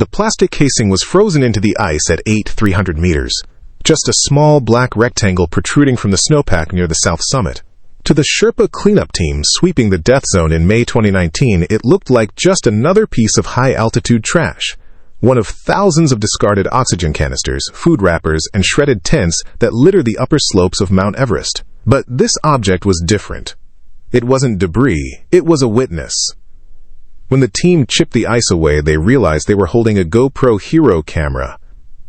The plastic casing was frozen into the ice at 300 meters, just a small black rectangle protruding from the snowpack near the south summit. To the Sherpa cleanup team sweeping the death zone in May 2019, it looked like just another piece of high-altitude trash, one of thousands of discarded oxygen canisters, food wrappers, and shredded tents that litter the upper slopes of Mount Everest. But this object was different. It wasn't debris, it was a witness. When the team chipped the ice away, they realized they were holding a GoPro Hero camera.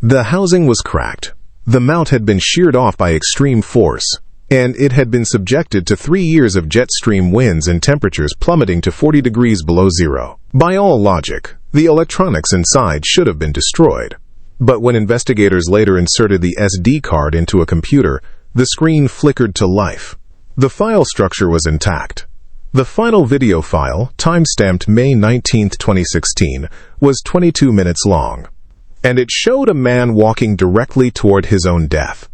The housing was cracked. The mount had been sheared off by extreme force, and it had been subjected to 3 years of jet stream winds and temperatures plummeting to 40 degrees below zero. By all logic, the electronics inside should have been destroyed. But when investigators later inserted the SD card into a computer, the screen flickered to life. The file structure was intact. The final video file, time-stamped May 19, 2016, was 22 minutes long, and it showed a man walking directly toward his own death.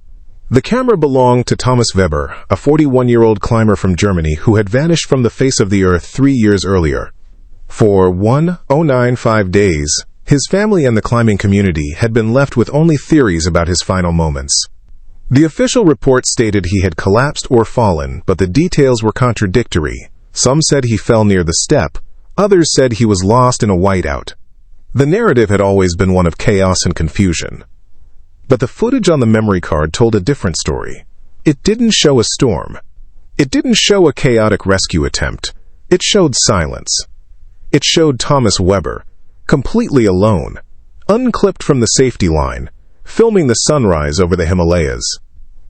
The camera belonged to Thomas Weber, a 41-year-old climber from Germany who had vanished from the face of the earth 3 years earlier. For 1,095 days, his family and the climbing community had been left with only theories about his final moments. The official report stated he had collapsed or fallen, but the details were contradictory. Some said he fell near the step, others said he was lost in a whiteout. The narrative had always been one of chaos and confusion. But the footage on the memory card told a different story. It didn't show a storm. It didn't show a chaotic rescue attempt. It showed silence. It showed Thomas Weber, completely alone, unclipped from the safety line, filming the sunrise over the Himalayas.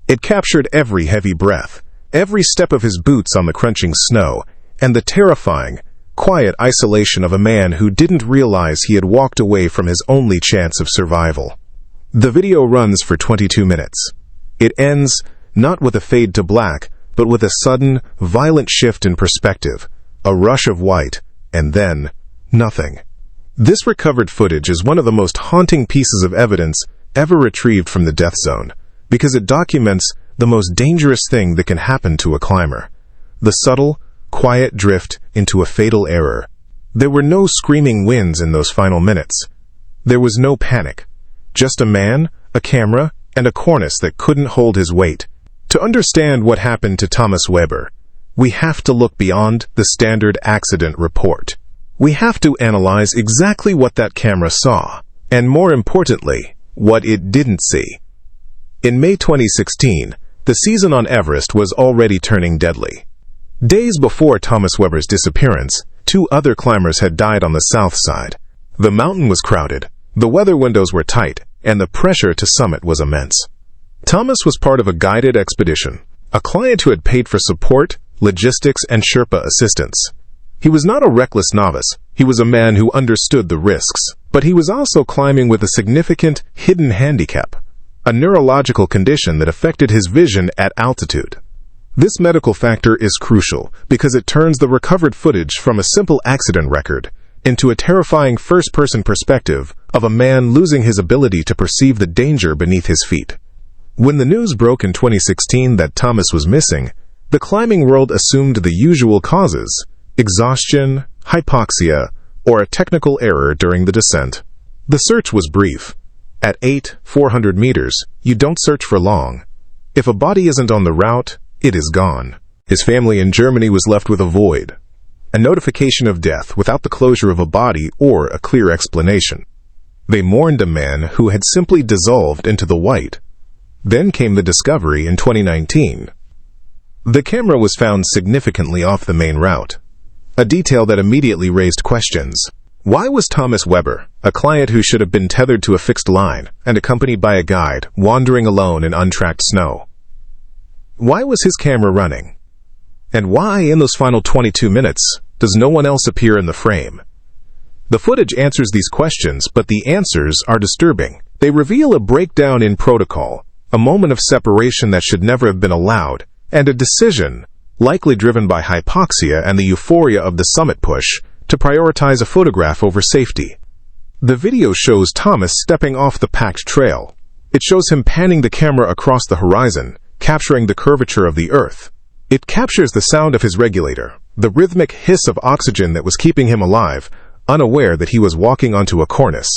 It captured every heavy breath, every step of his boots on the crunching snow, and the terrifying, quiet isolation of a man who didn't realize he had walked away from his only chance of survival. The video runs for 22 minutes. It ends not with a fade to black, but with a sudden, violent shift in perspective, a rush of white, and then nothing. This recovered footage is one of the most haunting pieces of evidence ever retrieved from the death zone, because it documents the most dangerous thing that can happen to a climber: the subtle, quiet drift into a fatal error. There were no screaming winds in those final minutes. There was no panic. Just a man, a camera, and a cornice that couldn't hold his weight. To understand what happened to Thomas Weber, we have to look beyond the standard accident report. We have to analyze exactly what that camera saw, and more importantly, what it didn't see. In May 2016, the season on Everest was already turning deadly. Days before Thomas Weber's disappearance, 2 other climbers had died on the south side. The mountain was crowded, the weather windows were tight, and the pressure to summit was immense. Thomas was part of a guided expedition, a client who had paid for support, logistics, and Sherpa assistance. He was not a reckless novice. He was a man who understood the risks, but he was also climbing with a significant, hidden handicap, a neurological condition that affected his vision at altitude. This medical factor is crucial because it turns the recovered footage from a simple accident record into a terrifying first-person perspective of a man losing his ability to perceive the danger beneath his feet. When the news broke in 2016 that Thomas was missing, the climbing world assumed the usual causes: exhaustion, hypoxia, or a technical error during the descent. The search was brief. At 400 meters, you don't search for long. If a body isn't on the route, it is gone. His family in Germany was left with a void, a notification of death without the closure of a body or a clear explanation. They mourned a man who had simply dissolved into the white. Then came the discovery in 2019. The camera was found significantly off the main route, a detail that immediately raised questions. Why was Thomas Weber, a client who should have been tethered to a fixed line and accompanied by a guide, wandering alone in untracked snow? Why was his camera running? And why, in those final 22 minutes, does no one else appear in the frame? The footage answers these questions, but the answers are disturbing. They reveal a breakdown in protocol, a moment of separation that should never have been allowed, and a decision, likely driven by hypoxia and the euphoria of the summit push, to prioritize a photograph over safety. The video shows Thomas stepping off the packed trail. It shows him panning the camera across the horizon, capturing the curvature of the earth. It captures the sound of his regulator, the rhythmic hiss of oxygen that was keeping him alive, unaware that he was walking onto a cornice,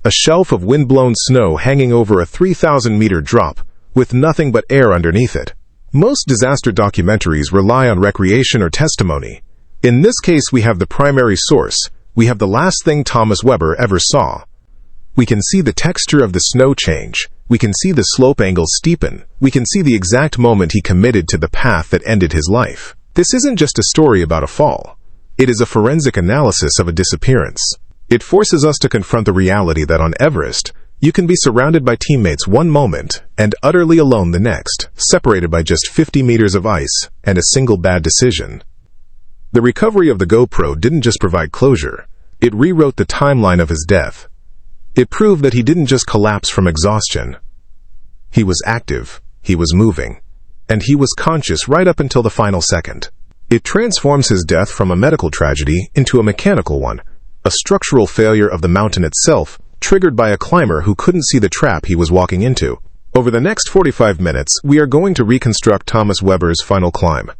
a shelf of wind-blown snow hanging over a 3,000-meter drop, with nothing but air underneath it. Most disaster documentaries rely on recreation or testimony. In this case, we have the primary source. We have the last thing Thomas Weber ever saw. We can see the texture of the snow change. We can see the slope angle steepen. We can see the exact moment he committed to the path that ended his life. This isn't just a story about a fall. It is a forensic analysis of a disappearance. It forces us to confront the reality that on Everest, you can be surrounded by teammates one moment and utterly alone the next, separated by just 50 meters of ice and a single bad decision. The recovery of the GoPro didn't just provide closure. It rewrote the timeline of his death. It proved that he didn't just collapse from exhaustion. He was active, he was moving, and he was conscious right up until the final second. It transforms his death from a medical tragedy into a mechanical one, a structural failure of the mountain itself, triggered by a climber who couldn't see the trap he was walking into. Over the next 45 minutes, we are going to reconstruct Thomas Weber's final climb.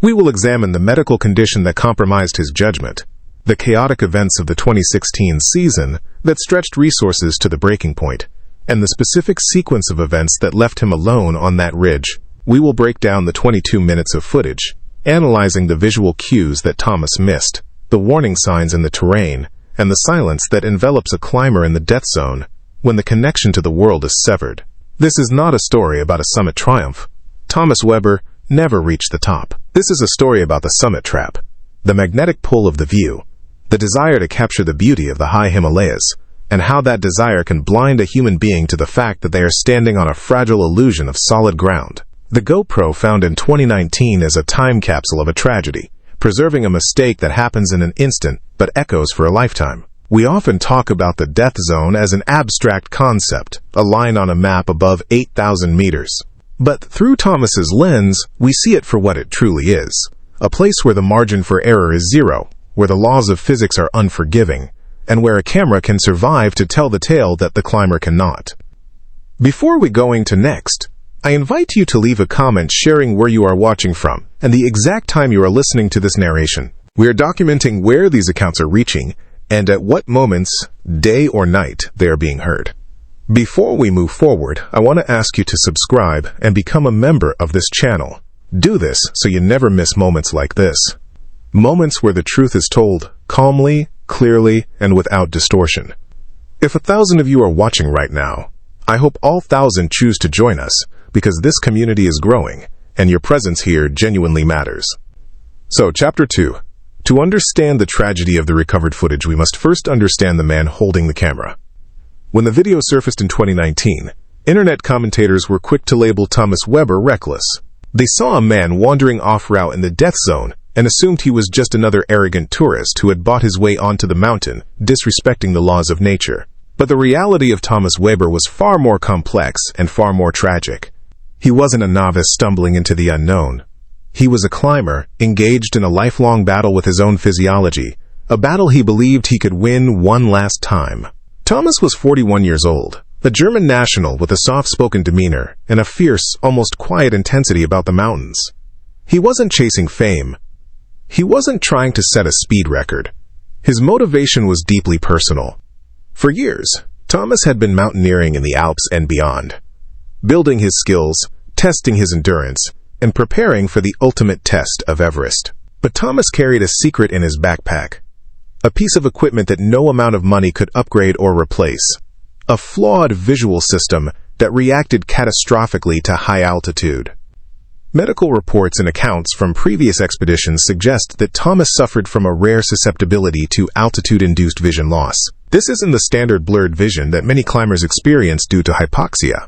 We will examine the medical condition that compromised his judgment, the chaotic events of the 2016 season that stretched resources to the breaking point, and the specific sequence of events that left him alone on that ridge. We will break down the 22 minutes of footage, analyzing the visual cues that Thomas missed, the warning signs in the terrain, and the silence that envelops a climber in the death zone when the connection to the world is severed. This is not a story about a summit triumph. Thomas Weber never reached the top. This is a story about the summit trap, the magnetic pull of the view, the desire to capture the beauty of the high Himalayas, and how that desire can blind a human being to the fact that they are standing on a fragile illusion of solid ground. The GoPro, found in 2019, is a time capsule of a tragedy, preserving a mistake that happens in an instant but echoes for a lifetime. We often talk about the death zone as an abstract concept, a line on a map above 8,000 meters. But through Thomas's lens, we see it for what it truly is, a place where the margin for error is zero, where the laws of physics are unforgiving, and where a camera can survive to tell the tale that the climber cannot. Before we go into next, I invite you to leave a comment sharing where you are watching from and the exact time you are listening to this narration. We are documenting where these accounts are reaching and at what moments, day or night, they are being heard. Before we move forward, I want to ask you to subscribe and become a member of this channel. Do this so you never miss moments like this. Moments where the truth is told calmly, clearly, and without distortion. If 1,000 of you are watching right now, I hope all 1,000 choose to join us, because this community is growing, and your presence here genuinely matters. So, Chapter 2. To understand the tragedy of the recovered footage, we must first understand the man holding the camera. When the video surfaced in 2019, internet commentators were quick to label Thomas Weber reckless. They saw a man wandering off-route in the death zone and assumed he was just another arrogant tourist who had bought his way onto the mountain, disrespecting the laws of nature. But the reality of Thomas Weber was far more complex and far more tragic. He wasn't a novice stumbling into the unknown. He was a climber, engaged in a lifelong battle with his own physiology, a battle he believed he could win one last time. Thomas was 41 years old, a German national with a soft-spoken demeanor and a fierce, almost quiet intensity about the mountains. He wasn't chasing fame. He wasn't trying to set a speed record. His motivation was deeply personal. For years, Thomas had been mountaineering in the Alps and beyond, building his skills, testing his endurance, and preparing for the ultimate test of Everest. But Thomas carried a secret in his backpack, a piece of equipment that no amount of money could upgrade or replace, a flawed visual system that reacted catastrophically to high altitude. Medical reports and accounts from previous expeditions suggest that Thomas suffered from a rare susceptibility to altitude-induced vision loss. This isn't the standard blurred vision that many climbers experience due to hypoxia.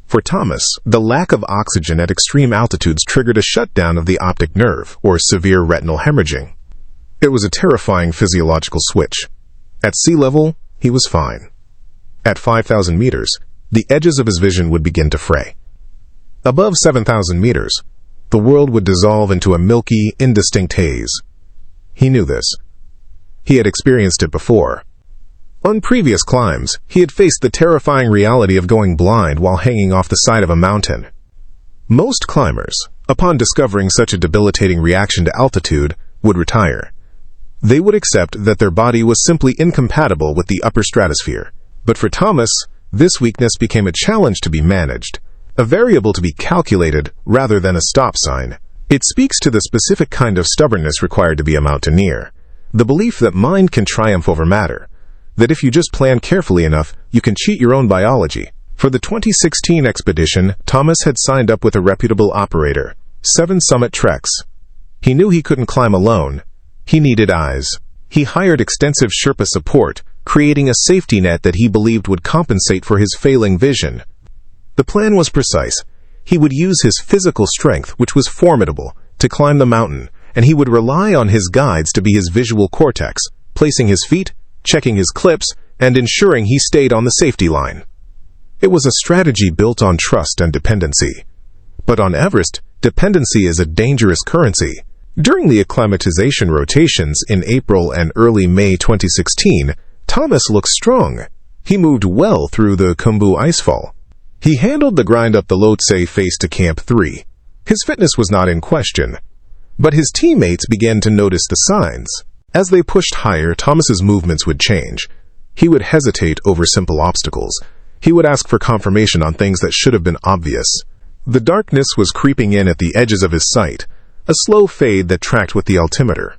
For Thomas, the lack of oxygen at extreme altitudes triggered a shutdown of the optic nerve, or severe retinal hemorrhaging. It was a terrifying physiological switch. At sea level, he was fine. At 5,000 meters, the edges of his vision would begin to fray. Above 7,000 meters, the world would dissolve into a milky, indistinct haze. He knew this. He had experienced it before. On previous climbs, he had faced the terrifying reality of going blind while hanging off the side of a mountain. Most climbers, upon discovering such a debilitating reaction to altitude, would retire. They would accept that their body was simply incompatible with the upper stratosphere. But for Thomas, this weakness became a challenge to be managed, a variable to be calculated rather than a stop sign. It speaks to the specific kind of stubbornness required to be a mountaineer, the belief that mind can triumph over matter, that if you just plan carefully enough, you can cheat your own biology. For the 2016 expedition, Thomas had signed up with a reputable operator, 7 Summit Treks. He knew he couldn't climb alone. He needed eyes. He hired extensive Sherpa support, creating a safety net that he believed would compensate for his failing vision. The plan was precise. He would use his physical strength, which was formidable, to climb the mountain, and he would rely on his guides to be his visual cortex, placing his feet, checking his clips, and ensuring he stayed on the safety line. It was a strategy built on trust and dependency. But on Everest, dependency is a dangerous currency. During the acclimatization rotations in April and early May 2016, Thomas looked strong. He moved well through the Khumbu icefall. He handled the grind up the Lhotse face to Camp 3. His fitness was not in question. But his teammates began to notice the signs. As they pushed higher, Thomas's movements would change. He would hesitate over simple obstacles. He would ask for confirmation on things that should have been obvious. The darkness was creeping in at the edges of his sight, a slow fade that tracked with the altimeter.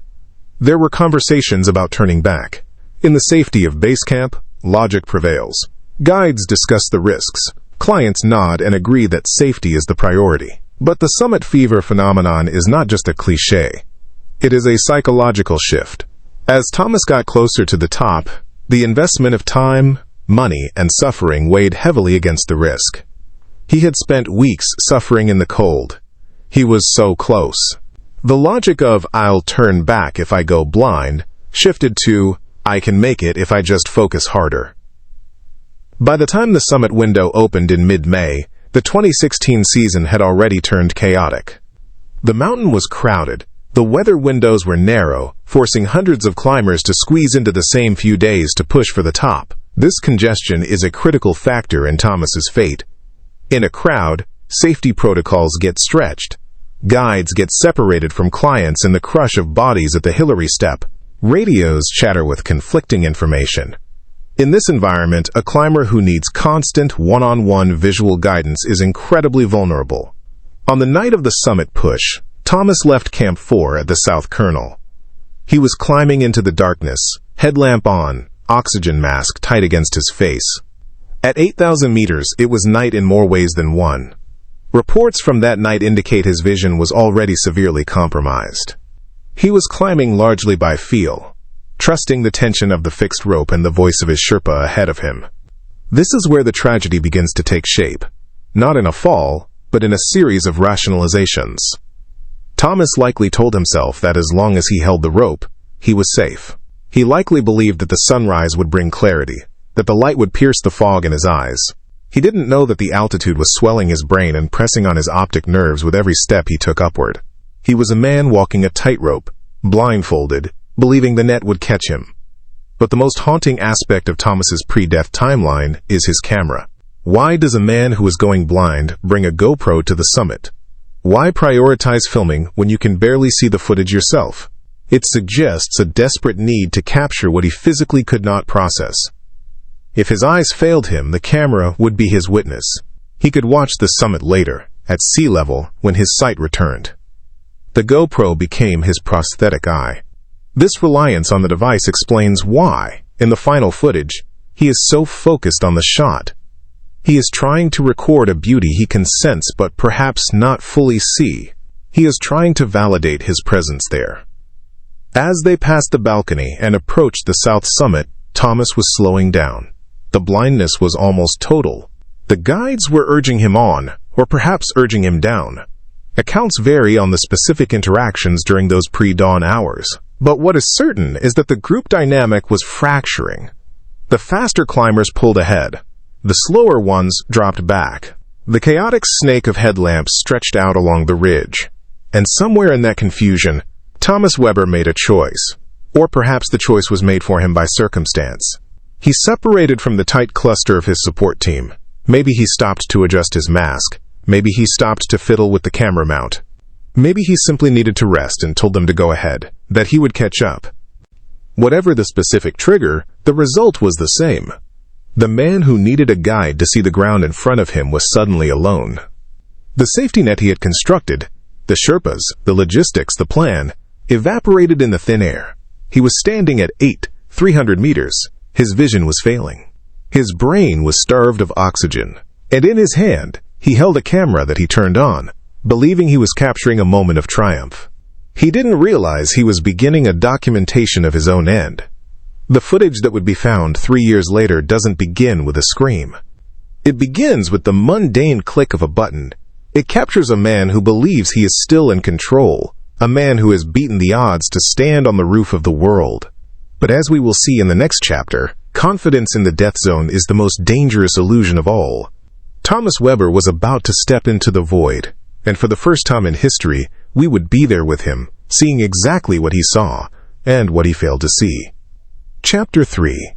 There were conversations about turning back. In the safety of base camp, logic prevails. Guides discuss the risks. Clients nod and agree that safety is the priority. But the summit fever phenomenon is not just a cliché. It is a psychological shift. As Thomas got closer to the top, the investment of time, money, and suffering weighed heavily against the risk. He had spent weeks suffering in the cold. He was so close. The logic of "I'll turn back if I go blind" shifted to "I can make it if I just focus harder." By the time the summit window opened in mid-May, the 2016 season had already turned chaotic. The mountain was crowded. The weather windows were narrow, forcing hundreds of climbers to squeeze into the same few days to push for the top. This congestion is a critical factor in Thomas's fate. In a crowd, safety protocols get stretched. Guides get separated from clients in the crush of bodies at the Hillary step. Radios chatter with conflicting information. In this environment, a climber who needs constant one-on-one visual guidance is incredibly vulnerable. On the night of the summit push, Thomas left Camp 4 at the South Kernel. He was climbing into the darkness, headlamp on, oxygen mask tight against his face. At 8,000 meters, it was night in more ways than one. Reports from that night indicate his vision was already severely compromised. He was climbing largely by feel, trusting the tension of the fixed rope and the voice of his Sherpa ahead of him. This is where the tragedy begins to take shape, not in a fall, but in a series of rationalizations. Thomas likely told himself that as long as he held the rope, he was safe. He likely believed that the sunrise would bring clarity, that the light would pierce the fog in his eyes. He didn't know that the altitude was swelling his brain and pressing on his optic nerves with every step he took upward. He was a man walking a tightrope, blindfolded, believing the net would catch him. But the most haunting aspect of Thomas's pre-death timeline is his camera. Why does a man who is going blind bring a GoPro to the summit? Why prioritize filming when you can barely see the footage yourself? It suggests a desperate need to capture what he physically could not process. If his eyes failed him, the camera would be his witness. He could watch the summit later, at sea level, when his sight returned. The GoPro became his prosthetic eye. This reliance on the device explains why, in the final footage, he is so focused on the shot. He is trying to record a beauty he can sense but perhaps not fully see. He is trying to validate his presence there. As they passed the balcony and approached the south summit, Thomas was slowing down. The blindness was almost total. The guides were urging him on, or perhaps urging him down. Accounts vary on the specific interactions during those pre-dawn hours. But what is certain is that the group dynamic was fracturing. The faster climbers pulled ahead. The slower ones dropped back. The chaotic snake of headlamps stretched out along the ridge. And somewhere in that confusion, Thomas Weber made a choice. Or perhaps the choice was made for him by circumstance. He separated from the tight cluster of his support team. Maybe he stopped to adjust his mask. Maybe he stopped to fiddle with the camera mount. Maybe he simply needed to rest and told them to go ahead, that he would catch up. Whatever the specific trigger, the result was the same. The man who needed a guide to see the ground in front of him was suddenly alone. The safety net he had constructed, the Sherpas, the logistics, the plan, evaporated in the thin air. He was standing at 300 meters. His vision was failing. His brain was starved of oxygen. And in his hand, he held a camera that he turned on, believing he was capturing a moment of triumph. He didn't realize he was beginning a documentation of his own end. The footage that would be found 3 years later doesn't begin with a scream. It begins with the mundane click of a button. It captures a man who believes he is still in control, a man who has beaten the odds to stand on the roof of the world. But as we will see in the next chapter, confidence in the death zone is the most dangerous illusion of all. Thomas Weber was about to step into the void, and for the first time in history, we would be there with him, seeing exactly what he saw and what he failed to see. Chapter 3.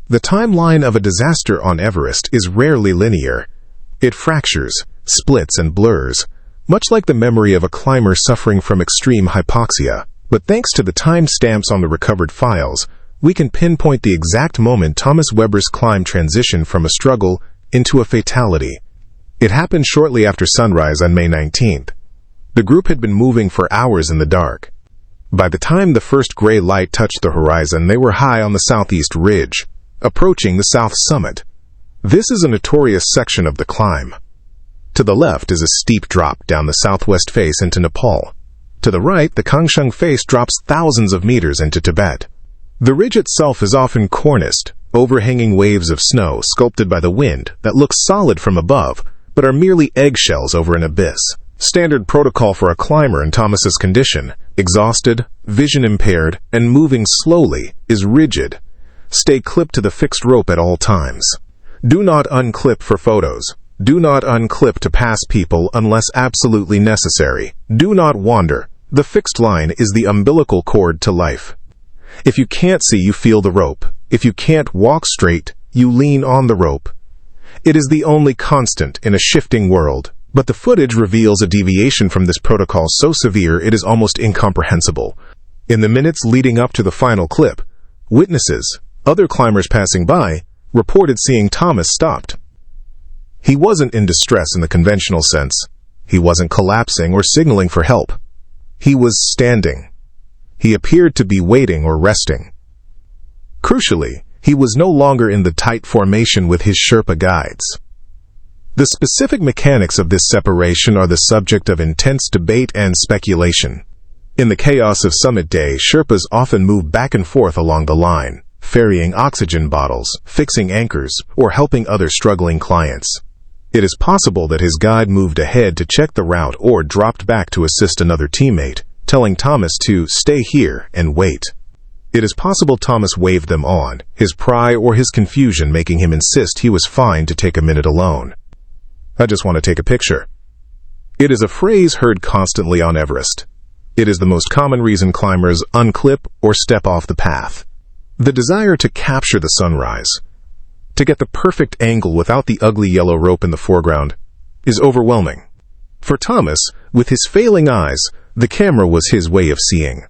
The timeline of a disaster on Everest is rarely linear. It fractures, splits, and blurs, much like the memory of a climber suffering from extreme hypoxia. But thanks to the timestamps on the recovered files, we can pinpoint the exact moment Thomas Weber's climb transitioned from a struggle into a fatality. It happened shortly after sunrise on May 19th. The group had been moving for hours in the dark. By the time the first gray light touched the horizon, they were high on the southeast ridge, approaching the south summit. This is a notorious section of the climb. To the left is a steep drop down the southwest face into Nepal. To the right, the Kangshung face drops thousands of meters into Tibet. The ridge itself is often corniced, overhanging waves of snow sculpted by the wind that look solid from above, but are merely eggshells over an abyss. Standard protocol for a climber in Thomas's condition, exhausted, vision impaired, and moving slowly, is rigid. Stay clipped to the fixed rope at all times. Do not unclip for photos. Do not unclip to pass people unless absolutely necessary. Do not wander. The fixed line is the umbilical cord to life. If you can't see, you feel the rope. If you can't walk straight, you lean on the rope. It is the only constant in a shifting world, but the footage reveals a deviation from this protocol so severe it is almost incomprehensible. In the minutes leading up to the final clip, witnesses, other climbers passing by, reported seeing Thomas stopped. He wasn't in distress in the conventional sense. He wasn't collapsing or signaling for help. He was standing. He appeared to be waiting or resting. Crucially, he was no longer in the tight formation with his Sherpa guides. The specific mechanics of this separation are the subject of intense debate and speculation. In the chaos of summit day, Sherpas often move back and forth along the line, ferrying oxygen bottles, fixing anchors, or helping other struggling clients. It is possible that his guide moved ahead to check the route or dropped back to assist another teammate, telling Thomas to stay here and wait. It is possible Thomas waved them on, his pride or his confusion making him insist he was fine to take a minute alone. "I just want to take a picture." It is a phrase heard constantly on Everest. It is the most common reason climbers unclip or step off the path. The desire to capture the sunrise, to get the perfect angle without the ugly yellow rope in the foreground, is overwhelming. For Thomas, with his failing eyes, the camera was his way of seeing.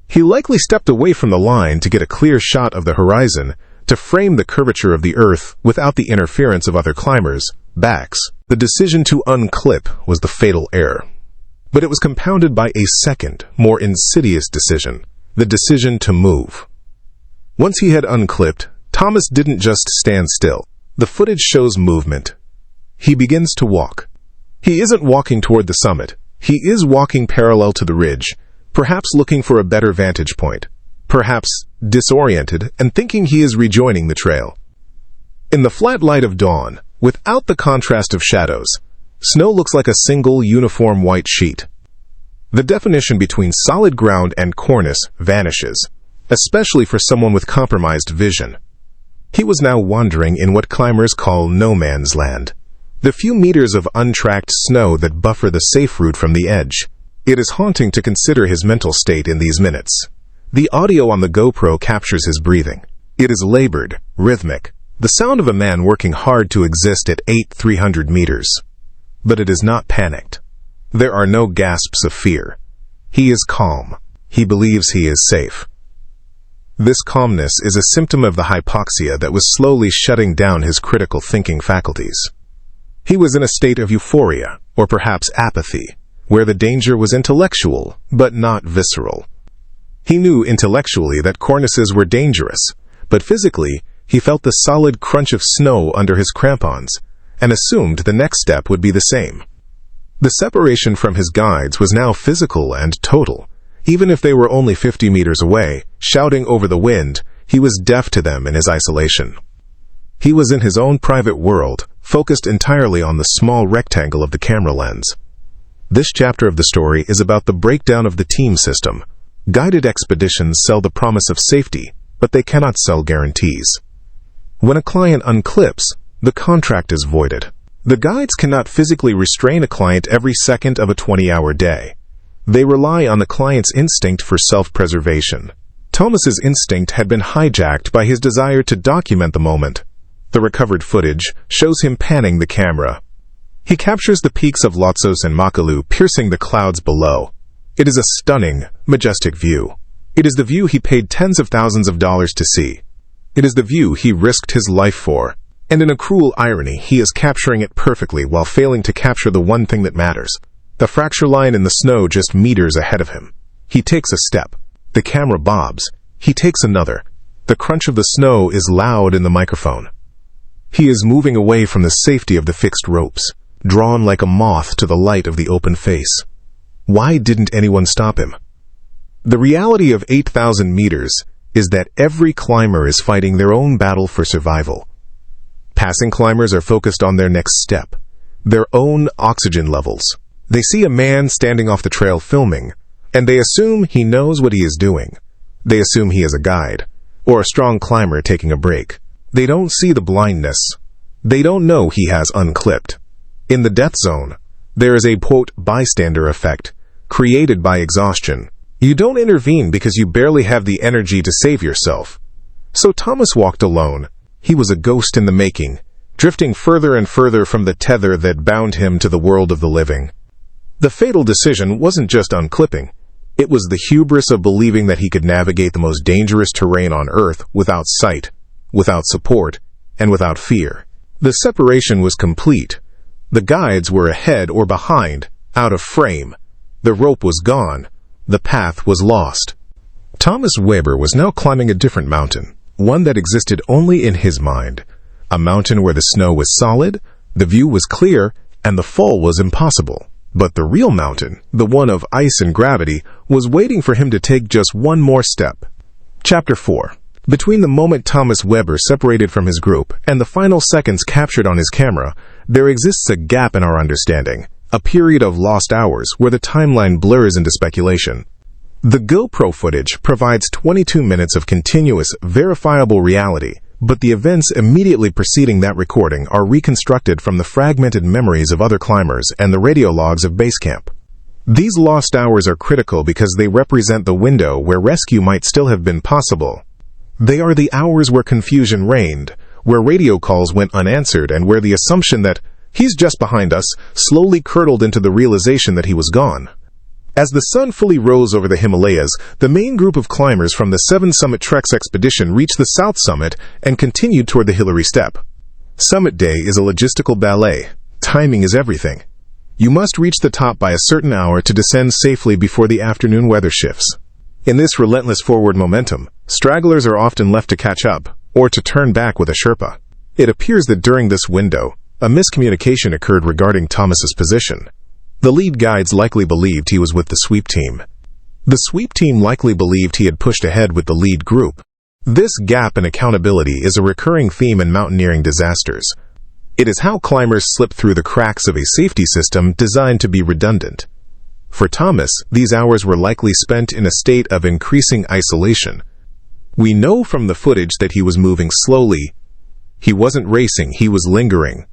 He likely stepped away from the line to get a clear shot of the horizon, to frame the curvature of the earth without the interference of other climbers' backs. The decision to unclip was the fatal error. But it was compounded by a second, more insidious decision, the decision to move. Once he had unclipped, Thomas didn't just stand still. The footage shows movement. He begins to walk. He isn't walking toward the summit. He is walking parallel to the ridge, perhaps looking for a better vantage point, perhaps disoriented and thinking he is rejoining the trail. In the flat light of dawn, without the contrast of shadows, snow looks like a single uniform white sheet. The definition between solid ground and cornice vanishes, especially for someone with compromised vision. He was now wandering in what climbers call no man's land, the few meters of untracked snow that buffer the safe route from the edge. It is haunting to consider his mental state in these minutes. The audio on the GoPro captures his breathing. It is labored, rhythmic, the sound of a man working hard to exist at 300 meters. But it is not panicked. There are no gasps of fear. He is calm. He believes he is safe. This calmness is a symptom of the hypoxia that was slowly shutting down his critical thinking faculties. He was in a state of euphoria, or perhaps apathy, where the danger was intellectual, but not visceral. He knew intellectually that cornices were dangerous, but physically, he felt the solid crunch of snow under his crampons, and assumed the next step would be the same. The separation from his guides was now physical and total. Even if they were only 50 meters away, shouting over the wind, he was deaf to them in his isolation. He was in his own private world, focused entirely on the small rectangle of the camera lens. This chapter of the story is about the breakdown of the team system. Guided expeditions sell the promise of safety, but they cannot sell guarantees. When a client unclips, the contract is voided. The guides cannot physically restrain a client every second of a 20-hour day. They rely on the client's instinct for self-preservation. Thomas's instinct had been hijacked by his desire to document the moment. The recovered footage shows him panning the camera. He captures the peaks of Lhotsos and Makalu piercing the clouds below. It is a stunning, majestic view. It is the view he paid tens of thousands of dollars to see. It is the view he risked his life for. And in a cruel irony, he is capturing it perfectly while failing to capture the one thing that matters. The fracture line in the snow just meters ahead of him. He takes a step. The camera bobs. He takes another. The crunch of the snow is loud in the microphone. He is moving away from the safety of the fixed ropes, drawn like a moth to the light of the open face. Why didn't anyone stop him? The reality of 8,000 meters is that every climber is fighting their own battle for survival. Passing climbers are focused on their next step, their own oxygen levels. They see a man standing off the trail filming, and they assume he knows what he is doing. They assume he is a guide, or a strong climber taking a break. They don't see the blindness. They don't know he has unclipped. In the death zone, there is a, quote, bystander effect, created by exhaustion. You don't intervene because you barely have the energy to save yourself. So Thomas walked alone. He was a ghost in the making, drifting further and further from the tether that bound him to the world of the living. The fatal decision wasn't just unclipping. It was the hubris of believing that he could navigate the most dangerous terrain on Earth without sight, without support, and without fear. The separation was complete. The guides were ahead or behind, out of frame. The rope was gone. The path was lost. Thomas Weber was now climbing a different mountain, one that existed only in his mind. A mountain where the snow was solid, the view was clear, and the fall was impossible. But the real mountain, the one of ice and gravity, was waiting for him to take just one more step. Chapter 4. Between the moment Thomas Weber separated from his group and the final seconds captured on his camera, there exists a gap in our understanding, a period of lost hours where the timeline blurs into speculation. The GoPro footage provides 22 minutes of continuous, verifiable reality, but the events immediately preceding that recording are reconstructed from the fragmented memories of other climbers and the radio logs of base camp. These lost hours are critical because they represent the window where rescue might still have been possible. They are the hours where confusion reigned, where radio calls went unanswered, and where the assumption that "he's just behind us" slowly curdled into the realization that he was gone. As the sun fully rose over the Himalayas, the main group of climbers from the 7 Summit Treks expedition reached the south summit and continued toward the Hillary Step. Summit Day is a logistical ballet. Timing is everything. You must reach the top by a certain hour to descend safely before the afternoon weather shifts. In this relentless forward momentum, stragglers are often left to catch up, or to turn back with a Sherpa. It appears that during this window, a miscommunication occurred regarding Thomas's position. The lead guides likely believed he was with the sweep team. The sweep team likely believed he had pushed ahead with the lead group. This gap in accountability is a recurring theme in mountaineering disasters. It is how climbers slip through the cracks of a safety system designed to be redundant. For Thomas, these hours were likely spent in a state of increasing isolation. We know from the footage that he was moving slowly. He wasn't racing, he was lingering.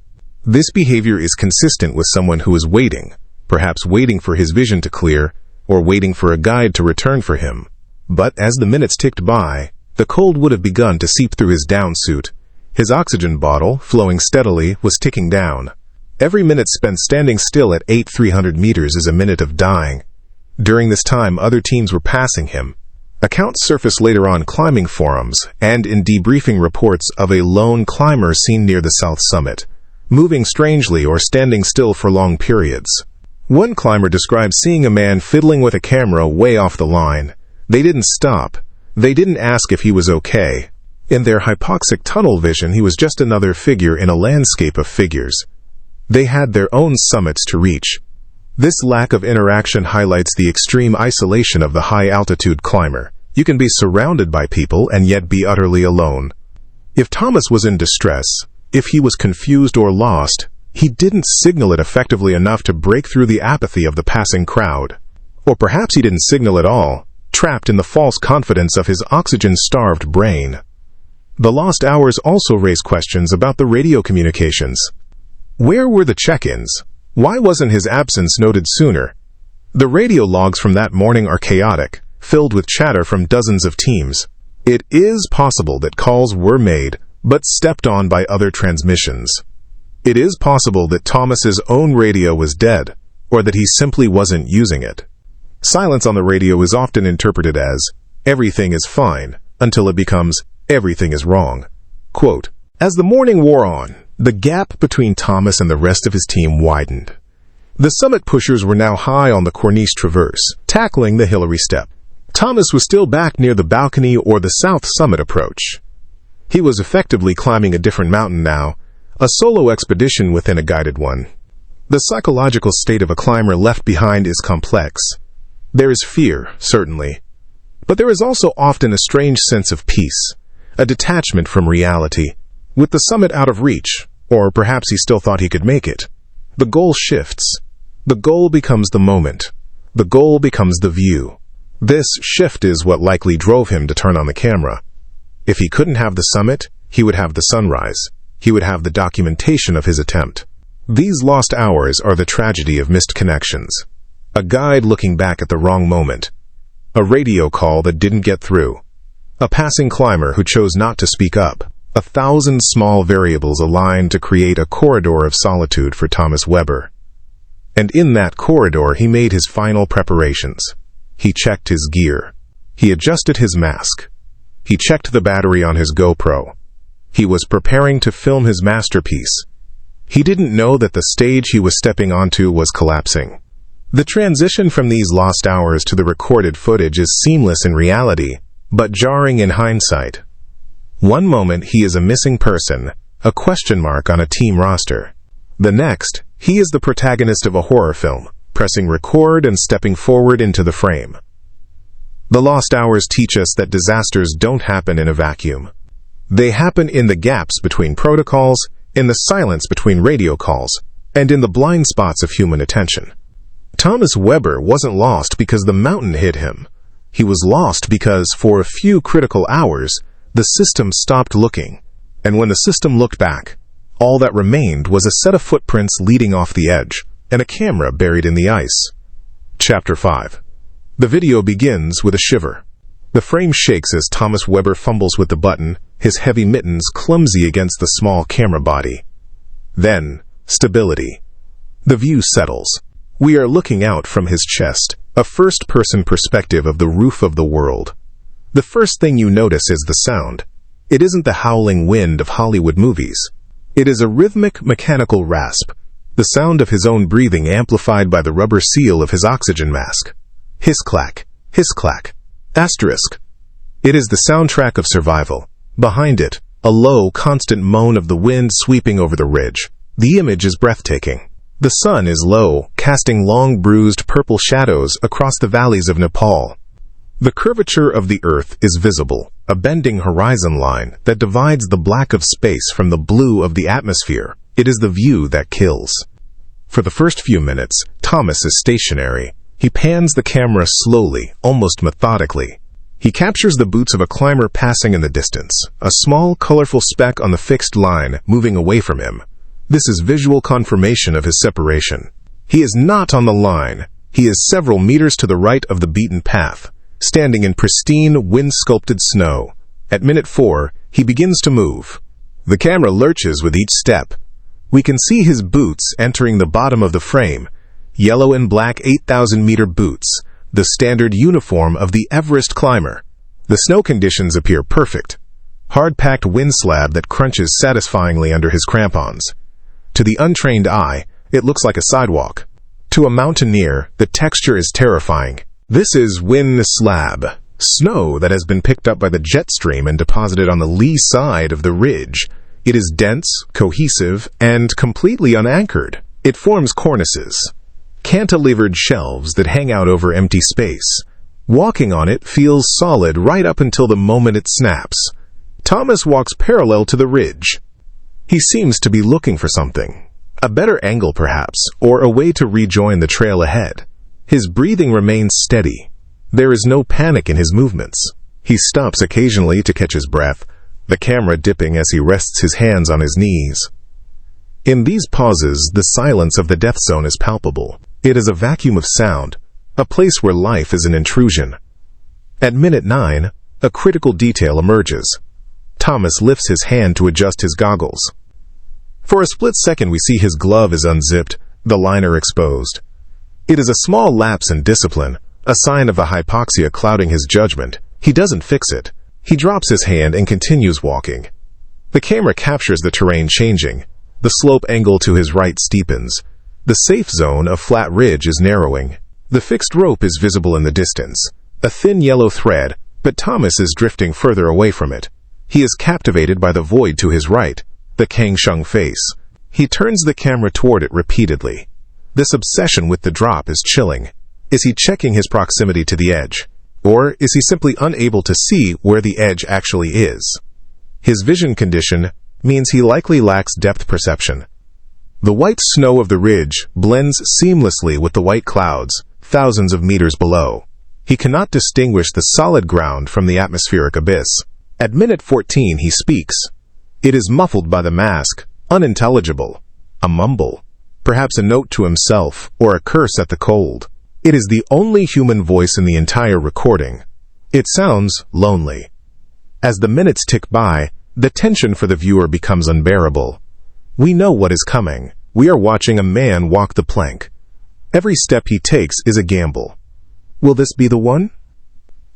This behavior is consistent with someone who is waiting, perhaps waiting for his vision to clear, or waiting for a guide to return for him. But as the minutes ticked by, the cold would have begun to seep through his down suit. His oxygen bottle, flowing steadily, was ticking down. Every minute spent standing still at 300 meters is a minute of dying. During this time, other teams were passing him. Accounts surfaced later on climbing forums and in debriefing reports of a lone climber seen near the south summit, moving strangely or standing still for long periods. One climber described seeing a man fiddling with a camera way off the line. They didn't stop. They didn't ask if he was okay. In their hypoxic tunnel vision, he was just another figure in a landscape of figures. They had their own summits to reach. This lack of interaction highlights the extreme isolation of the high-altitude climber. You can be surrounded by people and yet be utterly alone. If Thomas was in distress, if he was confused or lost, he didn't signal it effectively enough to break through the apathy of the passing crowd. Or perhaps he didn't signal at all, trapped in the false confidence of his oxygen-starved brain. The lost hours also raise questions about the radio communications. Where were the check-ins? Why wasn't his absence noted sooner? The radio logs from that morning are chaotic, filled with chatter from dozens of teams. It is possible that calls were made, but stepped on by other transmissions. It is possible that Thomas's own radio was dead, or that he simply wasn't using it. Silence on the radio is often interpreted as, everything is fine, until it becomes, everything is wrong. Quote, as the morning wore on, the gap between Thomas and the rest of his team widened. The summit pushers were now high on the cornice traverse, tackling the Hillary step. Thomas was still back near the balcony or the south summit approach. He was effectively climbing a different mountain now, a solo expedition within a guided one. The psychological state of a climber left behind is complex. There is fear, certainly, but there is also often a strange sense of peace, a detachment from reality. With the summit out of reach, or perhaps he still thought he could make it, the goal shifts. The goal becomes the moment. The goal becomes the view. This shift is what likely drove him to turn on the camera. If he couldn't have the summit, he would have the sunrise. He would have the documentation of his attempt. These lost hours are the tragedy of missed connections. A guide looking back at the wrong moment. A radio call that didn't get through. A passing climber who chose not to speak up. 1,000 small variables aligned to create a corridor of solitude for Thomas Weber. And in that corridor he made his final preparations. He checked his gear. He adjusted his mask. He checked the battery on his GoPro. He was preparing to film his masterpiece. He didn't know that the stage he was stepping onto was collapsing. The transition from these lost hours to the recorded footage is seamless in reality, but jarring in hindsight. One moment he is a missing person, a question mark on a team roster. The next, he is the protagonist of a horror film, pressing record and stepping forward into the frame. The lost hours teach us that disasters don't happen in a vacuum. They happen in the gaps between protocols, in the silence between radio calls, and in the blind spots of human attention. Thomas Weber wasn't lost because the mountain hid him. He was lost because, for a few critical hours, the system stopped looking, and when the system looked back, all that remained was a set of footprints leading off the edge, and a camera buried in the ice. Chapter 5. The video begins with a shiver. The frame shakes as Thomas Weber fumbles with the button, his heavy mittens clumsy against the small camera body. Then, stability. The view settles. We are looking out from his chest, a first-person perspective of the roof of the world. The first thing you notice is the sound. It isn't the howling wind of Hollywood movies. It is a rhythmic, mechanical rasp, the sound of his own breathing amplified by the rubber seal of his oxygen mask. Hiss-clack, hiss-clack, asterisk. It is the soundtrack of survival. Behind it, a low, constant moan of the wind sweeping over the ridge. The image is breathtaking. The sun is low, casting long, bruised purple shadows across the valleys of Nepal. The curvature of the earth is visible, a bending horizon line that divides the black of space from the blue of the atmosphere. It is the view that kills. For the first few minutes, Thomas is stationary. He pans the camera slowly, almost methodically. He captures the boots of a climber passing in the distance, a small, colorful speck on the fixed line moving away from him. This is visual confirmation of his separation. He is not on the line. He is several meters to the right of the beaten path, standing in pristine, wind-sculpted snow. At minute 4, he begins to move. The camera lurches with each step. We can see his boots entering the bottom of the frame, yellow and black 8,000-meter boots, the standard uniform of the Everest climber. The snow conditions appear perfect. Hard-packed wind slab that crunches satisfyingly under his crampons. To the untrained eye, it looks like a sidewalk. To a mountaineer, the texture is terrifying. This is wind slab, snow that has been picked up by the jet stream and deposited on the lee side of the ridge. It is dense, cohesive, and completely unanchored. It forms cornices, cantilevered shelves that hang out over empty space. Walking on it feels solid right up until the moment it snaps. Thomas walks parallel to the ridge. He seems to be looking for something. A better angle, perhaps, or a way to rejoin the trail ahead. His breathing remains steady. There is no panic in his movements. He stops occasionally to catch his breath, the camera dipping as he rests his hands on his knees. In these pauses, the silence of the death zone is palpable. It is a vacuum of sound, a place where life is an intrusion. At minute 9, a critical detail emerges. Thomas lifts his hand to adjust his goggles. For a split second we see his glove is unzipped, the liner exposed. It is a small lapse in discipline, a sign of the hypoxia clouding his judgment. He doesn't fix it. He drops his hand and continues walking. The camera captures the terrain changing. The slope angle to his right steepens. The safe zone of flat ridge is narrowing. The fixed rope is visible in the distance. A thin yellow thread, but Thomas is drifting further away from it. He is captivated by the void to his right, the Kangshung face. He turns the camera toward it repeatedly. This obsession with the drop is chilling. Is he checking his proximity to the edge? Or is he simply unable to see where the edge actually is? His vision condition means he likely lacks depth perception. The white snow of the ridge blends seamlessly with the white clouds, thousands of meters below. He cannot distinguish the solid ground from the atmospheric abyss. At minute 14 he speaks. It is muffled by the mask, unintelligible. A mumble, perhaps a note to himself or a curse at the cold. It is the only human voice in the entire recording. It sounds lonely. As the minutes tick by, the tension for the viewer becomes unbearable. We know what is coming. We are watching a man walk the plank. Every step he takes is a gamble. Will this be the one?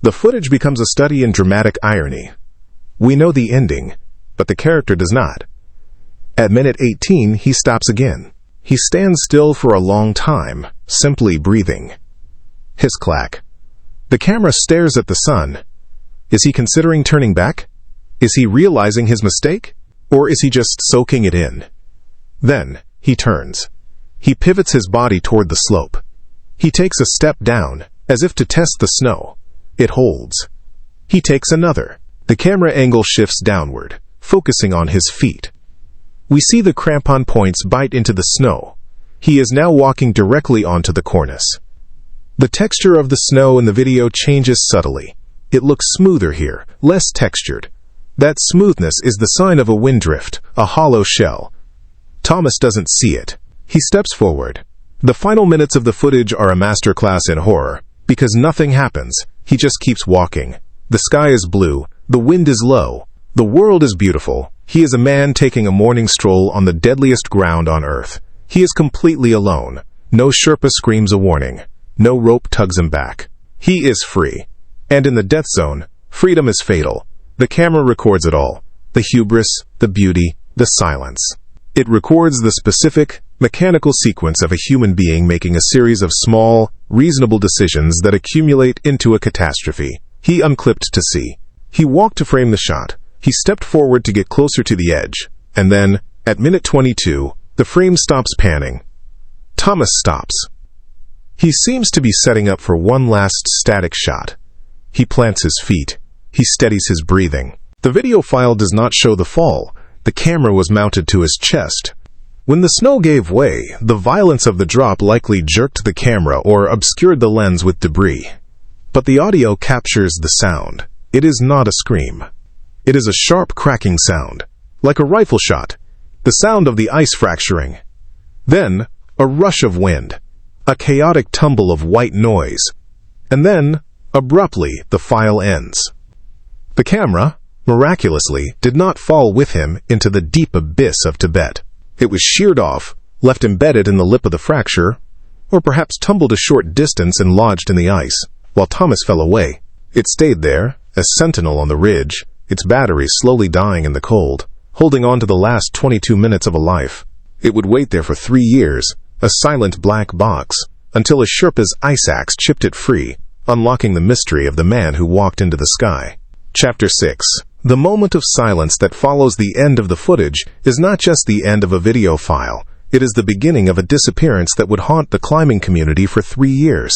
The footage becomes a study in dramatic irony. We know the ending, but the character does not. At minute 18, he stops again. He stands still for a long time, simply breathing. Hiss clack. The camera stares at the sun. Is he considering turning back? Is he realizing his mistake? Or is he just soaking it in? Then, he turns. He pivots his body toward the slope. He takes a step down, as if to test the snow. It holds. He takes another. The camera angle shifts downward, focusing on his feet. We see the crampon points bite into the snow. He is now walking directly onto the cornice. The texture of the snow in the video changes subtly. It looks smoother here, less textured. That smoothness is the sign of a wind drift, a hollow shell. Thomas doesn't see it. He steps forward. The final minutes of the footage are a masterclass in horror, because nothing happens. He just keeps walking. The sky is blue. The wind is low. The world is beautiful. He is a man taking a morning stroll on the deadliest ground on earth. He is completely alone. No Sherpa screams a warning. No rope tugs him back. He is free. And in the death zone, freedom is fatal. The camera records it all. The hubris, the beauty, the silence. It records the specific, mechanical sequence of a human being making a series of small, reasonable decisions that accumulate into a catastrophe. He unclipped to see. He walked to frame the shot. He stepped forward to get closer to the edge. And then, at minute 22, the frame stops panning. Thomas stops. He seems to be setting up for one last static shot. He plants his feet. He steadies his breathing. The video file does not show the fall. The camera was mounted to his chest. When the snow gave way, the violence of the drop likely jerked the camera or obscured the lens with debris. But the audio captures the sound. It is not a scream. It is a sharp cracking sound, like a rifle shot, the sound of the ice fracturing. Then, a rush of wind, a chaotic tumble of white noise. And then, abruptly, the file ends. The camera, miraculously, did not fall with him into the deep abyss of Tibet. It was sheared off, left embedded in the lip of the fracture, or perhaps tumbled a short distance and lodged in the ice, while Thomas fell away. It stayed there, a sentinel on the ridge, its batteries slowly dying in the cold, holding on to the last 22 minutes of a life. It would wait there for 3 years, a silent black box, until a Sherpa's ice axe chipped it free, unlocking the mystery of the man who walked into the sky. Chapter 6. The moment of silence that follows the end of the footage is not just the end of a video file, it is the beginning of a disappearance that would haunt the climbing community for 3 years.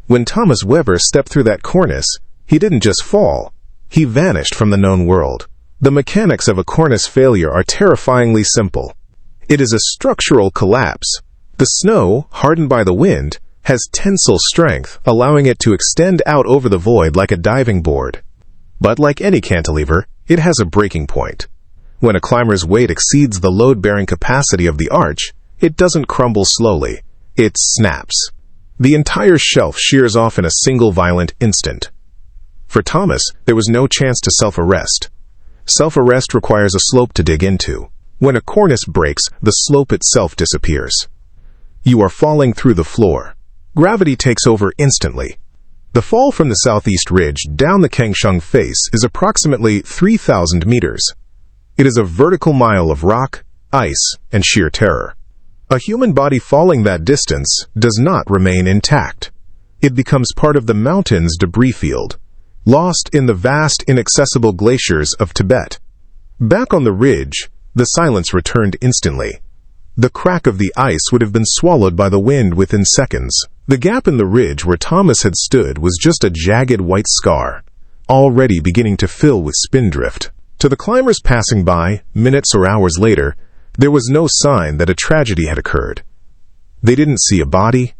When Thomas Weber stepped through that cornice, he didn't just fall, he vanished from the known world. The mechanics of a cornice failure are terrifyingly simple. It is a structural collapse. The snow, hardened by the wind, has tensile strength, allowing it to extend out over the void like a diving board. But like any cantilever, it has a breaking point. When a climber's weight exceeds the load-bearing capacity of the arch, it doesn't crumble slowly, it snaps. The entire shelf shears off in a single violent instant. For Thomas, there was no chance to self-arrest. Self-arrest requires a slope to dig into. When a cornice breaks, the slope itself disappears. You are falling through the floor. Gravity takes over instantly. The fall from the southeast ridge down the Kangshung face is approximately 3,000 meters. It is a vertical mile of rock, ice, and sheer terror. A human body falling that distance does not remain intact. It becomes part of the mountain's debris field, lost in the vast, inaccessible glaciers of Tibet. Back on the ridge, the silence returned instantly. The crack of the ice would have been swallowed by the wind within seconds. The gap in the ridge where Thomas had stood was just a jagged white scar, already beginning to fill with spindrift. To the climbers passing by, minutes or hours later, there was no sign that a tragedy had occurred. They didn't see a body.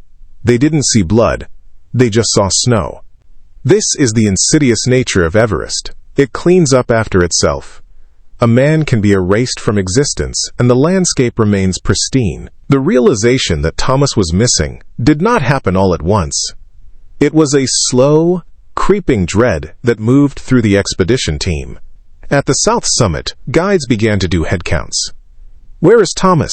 They didn't see blood. They just saw snow. This is the insidious nature of Everest. It cleans up after itself. A man can be erased from existence, and the landscape remains pristine. The realization that Thomas was missing did not happen all at once. It was a slow, creeping dread that moved through the expedition team. At the south summit, guides began to do headcounts. "Where is Thomas?"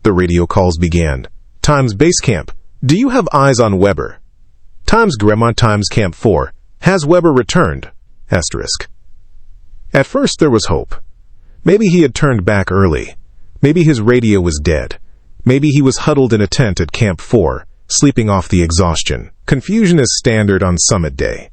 The radio calls began. "Times Base Camp. Do you have eyes on Weber?" "Times Gremont Times Camp 4. Has Weber returned?" Asterisk. At first there was hope. Maybe he had turned back early. Maybe his radio was dead. Maybe he was huddled in a tent at Camp 4, sleeping off the exhaustion. Confusion is standard on summit day.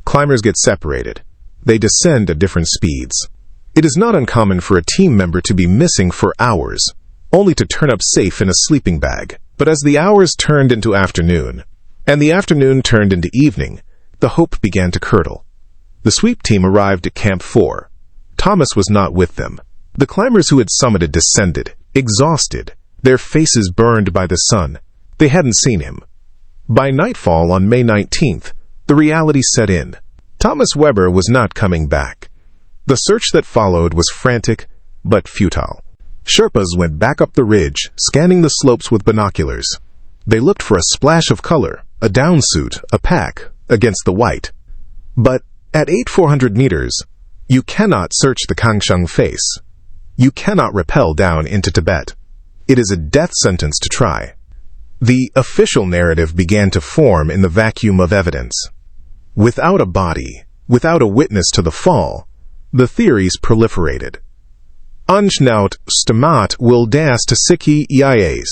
Climbers get separated. They descend at different speeds. It is not uncommon for a team member to be missing for hours, only to turn up safe in a sleeping bag. But as the hours turned into afternoon, and the afternoon turned into evening, the hope began to curdle. The sweep team arrived at Camp 4. Thomas was not with them. The climbers who had summited descended, exhausted, their faces burned by the sun. They hadn't seen him. By nightfall on May 19th, the reality set in. Thomas Weber was not coming back. The search that followed was frantic, but futile. Sherpas went back up the ridge, scanning the slopes with binoculars. They looked for a splash of color, a down suit, a pack, against the white. But at 8,400 meters, you cannot search the Kangshung face. You cannot rappel down into Tibet. It is a death sentence to try. The official narrative began to form in the vacuum of evidence. Without a body, without a witness to the fall, the theories proliferated. Ansnaut stamat will das to siki ias.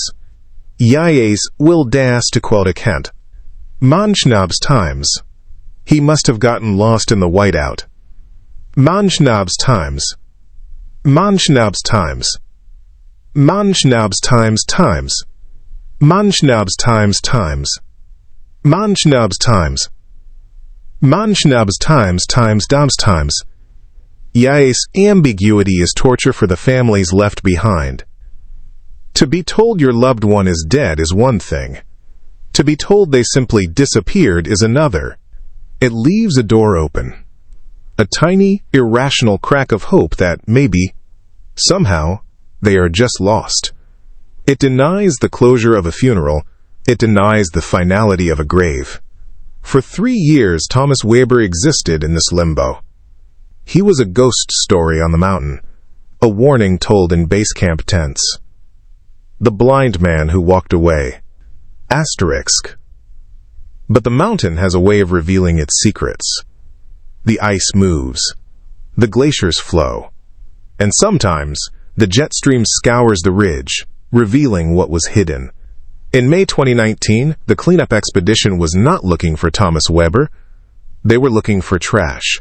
Ias will das to quota Kent. Manschnab's times. He must have gotten lost in the whiteout. Manschnab's times. Manschnab's times. Manschnab's times times. Manschnab's times times. Manschnab's times. Manschnab's times times dams times. Yes, ambiguity is torture for the families left behind. To be told your loved one is dead is one thing. To be told they simply disappeared is another. It leaves a door open. A tiny, irrational crack of hope that maybe, somehow, they are just lost. It denies the closure of a funeral. It denies the finality of a grave. For 3 years, Thomas Weber existed in this limbo. He was a ghost story on the mountain, a warning told in base camp tents. The blind man who walked away. Asterisk. But the mountain has a way of revealing its secrets. The ice moves. The glaciers flow. And sometimes, the jet stream scours the ridge, revealing what was hidden. In May 2019, the cleanup expedition was not looking for Thomas Weber. They were looking for trash.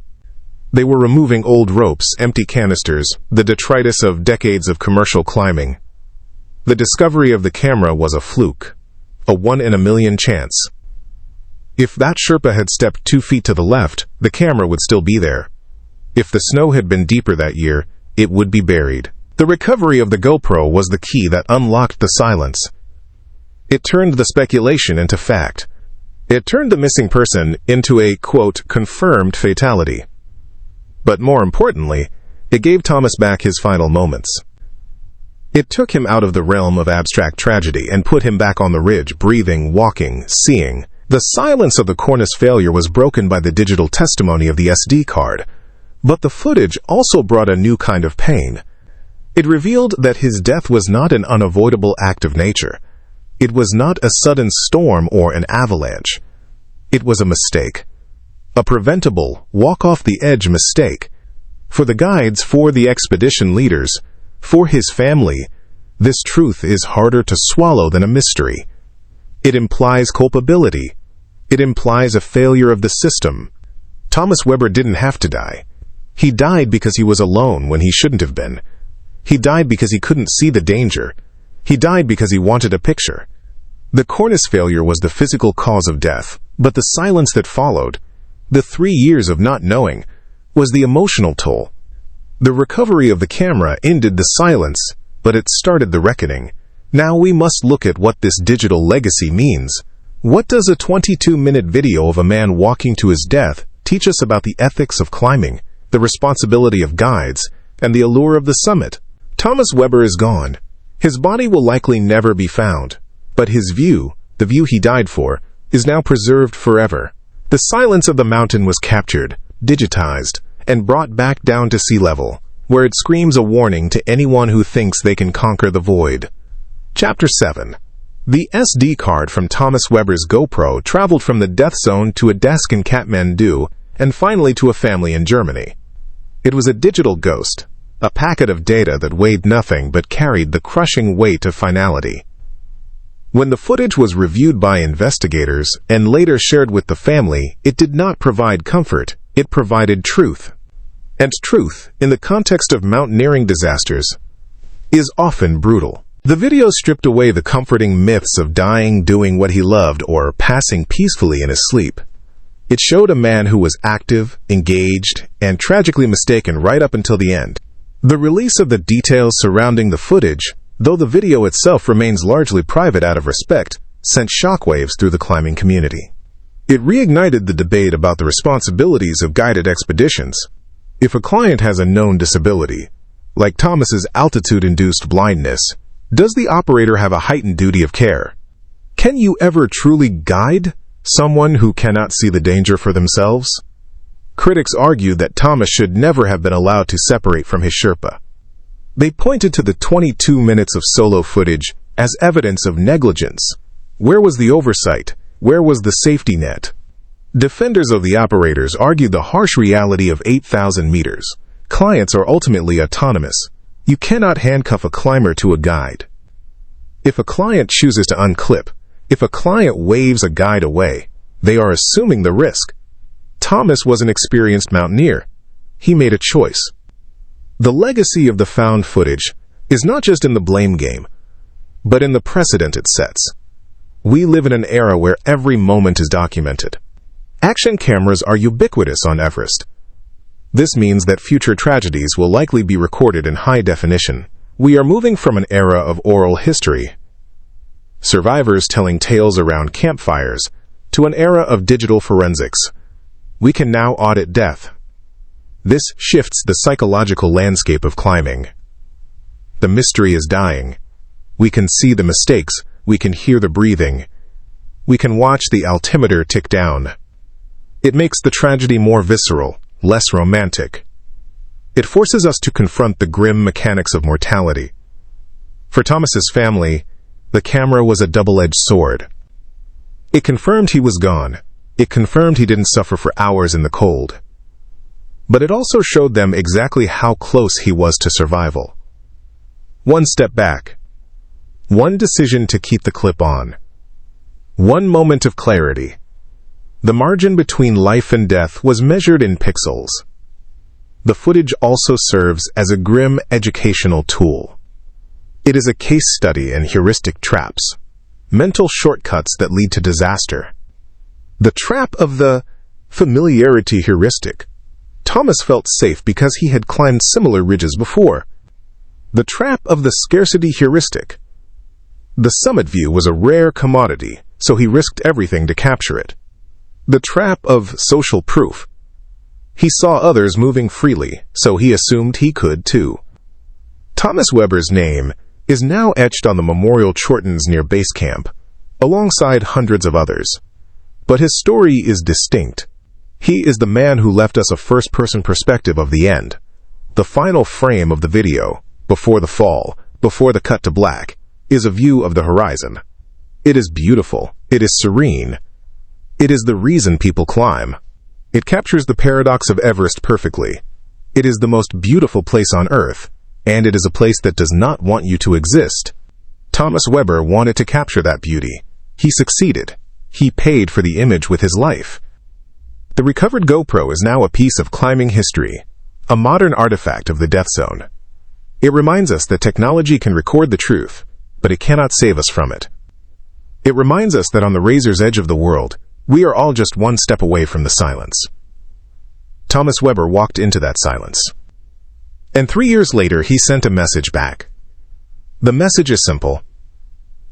They were removing old ropes, empty canisters, the detritus of decades of commercial climbing. The discovery of the camera was a fluke, a 1 in a million chance. If that Sherpa had stepped 2 feet to the left, the camera would still be there. If the snow had been deeper that year, it would be buried. The recovery of the GoPro was the key that unlocked the silence. It turned the speculation into fact. It turned the missing person into a, quote, confirmed fatality. But more importantly, it gave Thomas back his final moments. It took him out of the realm of abstract tragedy and put him back on the ridge, breathing, walking, seeing. The silence of the cornice failure was broken by the digital testimony of the SD card. But the footage also brought a new kind of pain. It revealed that his death was not an unavoidable act of nature. It was not a sudden storm or an avalanche. It was a mistake. A preventable, walk-off-the-edge mistake. For the guides, for the expedition leaders, for his family, this truth is harder to swallow than a mystery. It implies culpability. It implies a failure of the system. Thomas Weber didn't have to die. He died because he was alone when he shouldn't have been. He died because he couldn't see the danger. He died because he wanted a picture. The cornice failure was the physical cause of death, but the silence that followed, the 3 years of not knowing, was the emotional toll. The recovery of the camera ended the silence, but it started the reckoning. Now we must look at what this digital legacy means. What does a 22-minute video of a man walking to his death teach us about the ethics of climbing, the responsibility of guides, and the allure of the summit? Thomas Weber is gone. His body will likely never be found, but his view, the view he died for, is now preserved forever. The silence of the mountain was captured, digitized, and brought back down to sea level, where it screams a warning to anyone who thinks they can conquer the void. Chapter 7. The SD card from Thomas Weber's GoPro traveled from the death zone to a desk in Kathmandu and finally to a family in Germany. It was a digital ghost, a packet of data that weighed nothing but carried the crushing weight of finality. When the footage was reviewed by investigators and later shared with the family, it did not provide comfort, it provided truth. And truth, in the context of mountaineering disasters, is often brutal. The video stripped away the comforting myths of dying doing what he loved or passing peacefully in his sleep. It showed a man who was active, engaged, and tragically mistaken right up until the end. The release of the details surrounding the footage, though the video itself remains largely private out of respect, sent shockwaves through the climbing community. It reignited the debate about the responsibilities of guided expeditions. If a client has a known disability, like Thomas's altitude-induced blindness, does the operator have a heightened duty of care? Can you ever truly guide someone who cannot see the danger for themselves? Critics argued that Thomas should never have been allowed to separate from his Sherpa. They pointed to the 22 minutes of solo footage as evidence of negligence. Where was the oversight? Where was the safety net? Defenders of the operators argued the harsh reality of 8,000 meters. Clients are ultimately autonomous. You cannot handcuff a climber to a guide. If a client chooses to unclip, if a client waves a guide away, they are assuming the risk. Thomas was an experienced mountaineer. He made a choice. The legacy of the found footage is not just in the blame game, but in the precedent it sets. We live in an era where every moment is documented. Action cameras are ubiquitous on Everest. This means that future tragedies will likely be recorded in high definition. We are moving from an era of oral history, survivors telling tales around campfires, to an era of digital forensics. We can now audit death. This shifts the psychological landscape of climbing. The mystery is dying. We can see the mistakes. We can hear the breathing. We can watch the altimeter tick down. It makes the tragedy more visceral, less romantic. It forces us to confront the grim mechanics of mortality. For Thomas's family, the camera was a double-edged sword. It confirmed he was gone. It confirmed he didn't suffer for hours in the cold. But it also showed them exactly how close he was to survival. One step back. One decision to keep the clip on. One moment of clarity. The margin between life and death was measured in pixels. The footage also serves as a grim educational tool. It is a case study in heuristic traps, mental shortcuts that lead to disaster. The trap of the familiarity heuristic. Thomas felt safe because he had climbed similar ridges before. The trap of the scarcity heuristic. The summit view was a rare commodity, so he risked everything to capture it. The trap of social proof. He saw others moving freely, so he assumed he could too. Thomas Weber's name is now etched on the memorial chortens near base camp, alongside hundreds of others. But his story is distinct. He is the man who left us a first-person perspective of the end. The final frame of the video, before the fall, before the cut to black, is a view of the horizon. It is beautiful. It is serene. It is the reason people climb. It captures the paradox of Everest perfectly. It is the most beautiful place on Earth, and it is a place that does not want you to exist. Thomas Weber wanted to capture that beauty. He succeeded. He paid for the image with his life. The recovered GoPro is now a piece of climbing history, a modern artifact of the death zone. It reminds us that technology can record the truth, but it cannot save us from it. It reminds us that on the razor's edge of the world, we are all just one step away from the silence. Thomas Weber walked into that silence. And 3 years later, he sent a message back. The message is simple.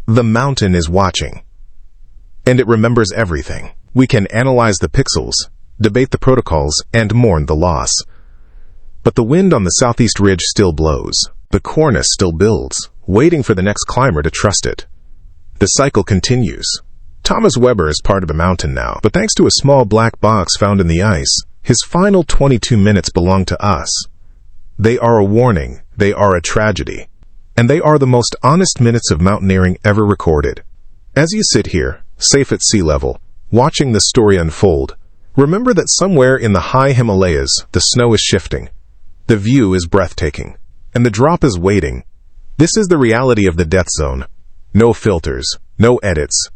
The mountain is watching. And it remembers everything. We can analyze the pixels, debate the protocols, and mourn the loss. But the wind on the southeast ridge still blows. The cornice still builds, waiting for the next climber to trust it. The cycle continues. Thomas Weber is part of the mountain now, but thanks to a small black box found in the ice, his final 22 minutes belong to us. They are a warning, they are a tragedy, and they are the most honest minutes of mountaineering ever recorded. As you sit here, safe at sea level, watching the story unfold, remember that somewhere in the high Himalayas, the snow is shifting, the view is breathtaking, and the drop is waiting. This is the reality of the death zone. No filters, no edits,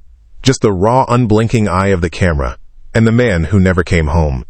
just the raw, unblinking eye of the camera, and the man who never came home.